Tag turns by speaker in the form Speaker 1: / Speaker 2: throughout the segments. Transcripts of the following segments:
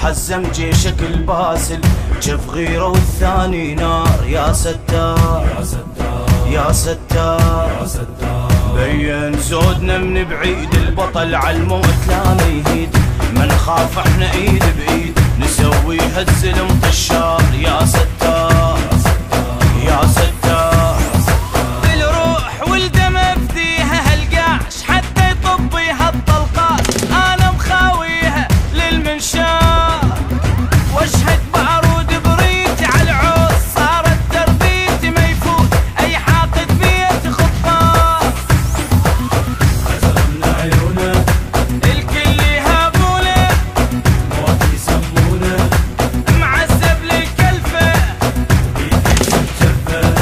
Speaker 1: حزم جيشك الباسل، جف غيره والثاني نار. يا ستار يا ستار يا ستار يا ستار، بين زودنا من بعيد، البطل عالموت لا ميهيد، ما نخاف احنا ايد بايد، نسويها الزلم طشار. يا ستار يا ستار،
Speaker 2: الروح والدم افديها هالقاش، حتى يطبيها الطلقات انا مخاويها للمنشار، واشهد بارود بريتي على العوز، صارت تربيتي ما يفوت اي حاقد بيت خطار.
Speaker 1: خزمنا عيونه
Speaker 2: الكل يهابونه،
Speaker 1: موت يسمونه،
Speaker 2: معذب للكلفه،
Speaker 1: جفه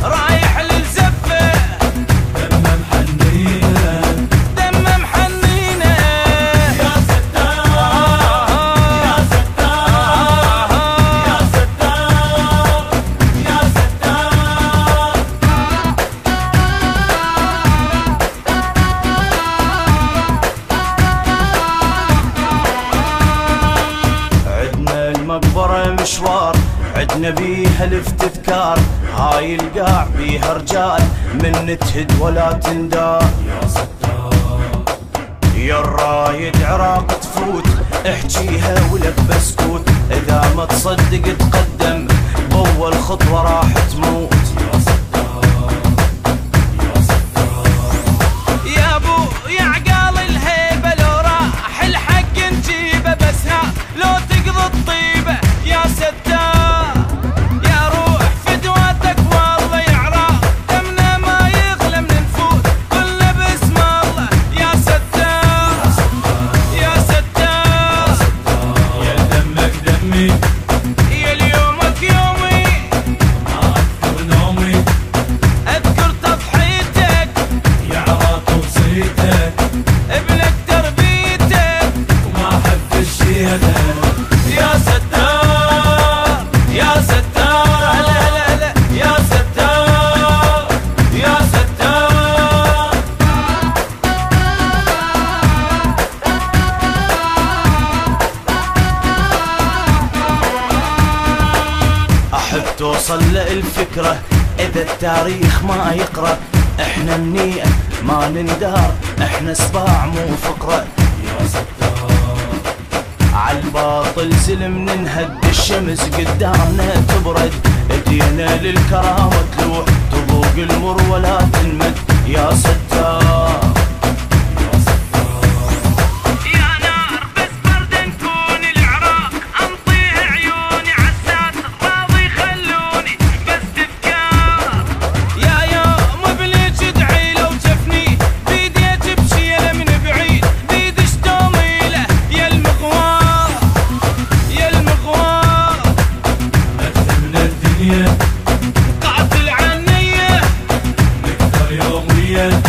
Speaker 2: رايح للزفه،
Speaker 1: دمه محنينه،
Speaker 2: دمه محنينه.
Speaker 1: يا ستار يا ستار يا ستار يا ستار. عدنا المقبرة مشوار، عدنا بيها الافتذكار، هاي القاع بيها رجال من تهد ولا تندار. يا ستار يا الرايد عراق تفوت، احجيها ولك بسكوت، اذا ما تصدق تقدم بأول خطوة راح تموت. يا ستار يا ستار،
Speaker 2: يا ابو يا عقال الهيبه، لو راح الحق نجيبه، بس ها لو تقضي الطيبه. يا ستار يا روح فدواتك والله يعراق، دمنا ما يغلى من نفوت كلنا باسم الله. يا ستار يا ستار،
Speaker 1: يا دمك دمي
Speaker 2: يا اليومك يومي،
Speaker 1: ما اذكر نومي،
Speaker 2: اذكر تضحيتك،
Speaker 1: يا عراق وصيتك،
Speaker 2: ابنك تربيتك،
Speaker 1: وما حب الشيله.
Speaker 2: يا ستار يا ستار، هلا هلا هلا يا ستار يا ستار.
Speaker 1: احب توصل للفكرة اذا التاريخ ما يقرأ، احنا منيئة ما نندار، احنا سباع مو فقرة. يا ستار عالباطل زلم ننهد، الشمس قدامنا تبرد، ايدينا للكرامة تلوح، تذوق المر ولا تنمد. يا ستار
Speaker 2: يا نار بس برد نكون العراق، انطيه عيوني عالساتر راضي خلوني بس تفكار. يا يوم بليج ادعي لو جفني، بيديك بشيله من بعيد، بيدش توميله يا المغوار يا المغوار.
Speaker 1: من الدنيا
Speaker 2: قاتل عنية
Speaker 1: نكثر يوميا،